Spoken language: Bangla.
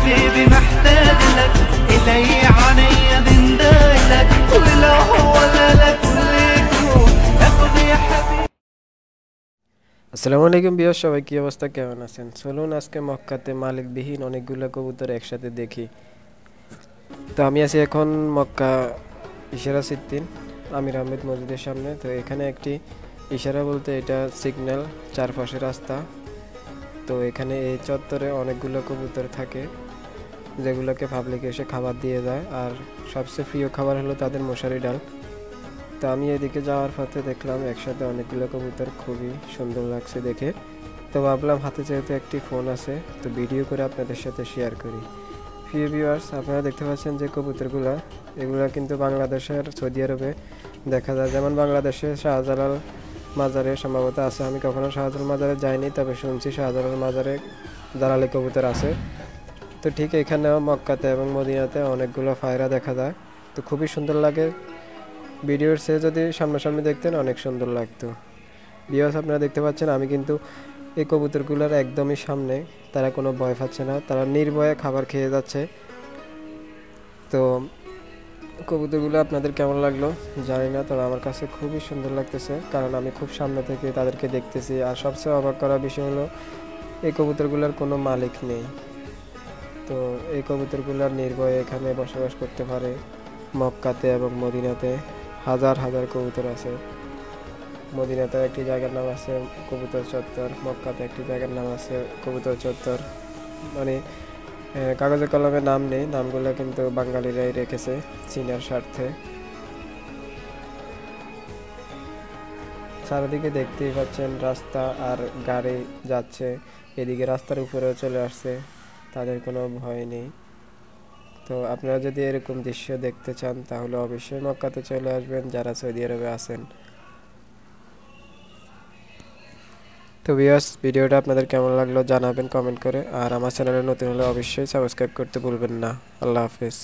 حبيبي محتاج لك، إلي عينيا بندهلك، ولو هو لك كل يكون ياخد يا حبيبي। আসসালামু আলাইকুম বিয়ার, সবাই কি অবস্থা, কেমন আছেন? চলুন আজকে মক্কাতে মালিকবিহীন অনেকগুলো কবুতর একসাথে দেখি। তো আমি আছি এখন মক্কা ইশারা সিদ্দিন আমির আহমেদ মসজিদের সামনে। তো এখানে একটি ইশারা বলতে এটা সিগন্যাল, চারপাশে রাস্তা। তো এখানে এই চত্বরে অনেকগুলো কবুতর থাকে যেগুলোকে পাবলিক এসে খাবার দিয়ে যায়, আর সবচেয়ে প্রিয় খাবার হলো তাদের মশারি ডাল। তো আমি এদিকে যাওয়ার পথে দেখলাম একসাথে অনেকগুলো কবুতর, খুবই সুন্দর লাগছে দেখে। তো ভাবলাম হাতে যেহেতু একটি ফোন আছে, তো ভিডিও করে আপনাদের সাথে শেয়ার করি। প্রিয় ভিউয়ার্স, আপনারা দেখতে পাচ্ছেন যে কবুতরগুলো, এগুলো কিন্তু বাংলাদেশের সৌদি আরবে দেখা যায়। যেমন বাংলাদেশে শাহজালাল মাজারে সম্ভবত আছে, আমি কখনো শাহজালাল মাজারে যাইনি, তবে শুনছি শাহজালাল মাজারে জালালি কবুতর আছে। তো ঠিক এখানেও মক্কাতে এবং মদিনাতে অনেকগুলো পায়রা দেখা যায়। তো খুবই সুন্দর লাগে, ভিডিওর সে যদি সামনাসামনি দেখতেন অনেক সুন্দর লাগতো। ভিউয়ার্স, আপনারা দেখতে পাচ্ছেন আমি কিন্তু এই কবুতরগুলোর একদমই সামনে, তারা কোনো ভয় পাচ্ছে না, তারা নির্ভয়ে খাবার খেয়ে যাচ্ছে। তো কবুতরগুলো আপনাদের কেমন লাগলো জানি না, তবে আমার কাছে খুবই সুন্দর লাগতেছে, কারণ আমি খুব সামনে থেকে তাদেরকে দেখতেছি। আর সবচেয়ে অবাক করার বিষয় হলো এই কবুতরগুলোর কোনো মালিক নেই। তো এই কবুতরগুলোর নির্ভয়ে এখানে বসবাস করতে পারে। মক্কাতে এবং মদিনাতে হাজার হাজার কবুতর আছে। মদিনাতে একটি জায়গার নাম আছে কবুতর চত্বর, মক্কাতে একটি জায়গার নাম আছে কবুতর চত্বর। মানে কাগজে কলমে নাম নেই, নামগুলো কিন্তু বাঙালিরাই রেখেছে চীনের স্বার্থে। চারিদিকে দেখতেই পাচ্ছেন রাস্তা আর গাড়ি যাচ্ছে, এদিকে রাস্তার উপরেও চলে আসছে, তাদের কোনো ভয় নেই। তো আপনারা যদি এরকম দৃশ্য দেখতে চান তাহলে অবশ্যই মক্কাতে চলে আসবেন যারা সৌদি আরবে আছেন। তো ভিউয়ার্স, ভিডিওটা আপনাদের কেমন লাগলো জানাবেন কমেন্ট করে, আর আমার চ্যানেলে নতুন হলে অবশ্যই সাবস্ক্রাইব করতে ভুলবেন না। আল্লাহ হাফেজ।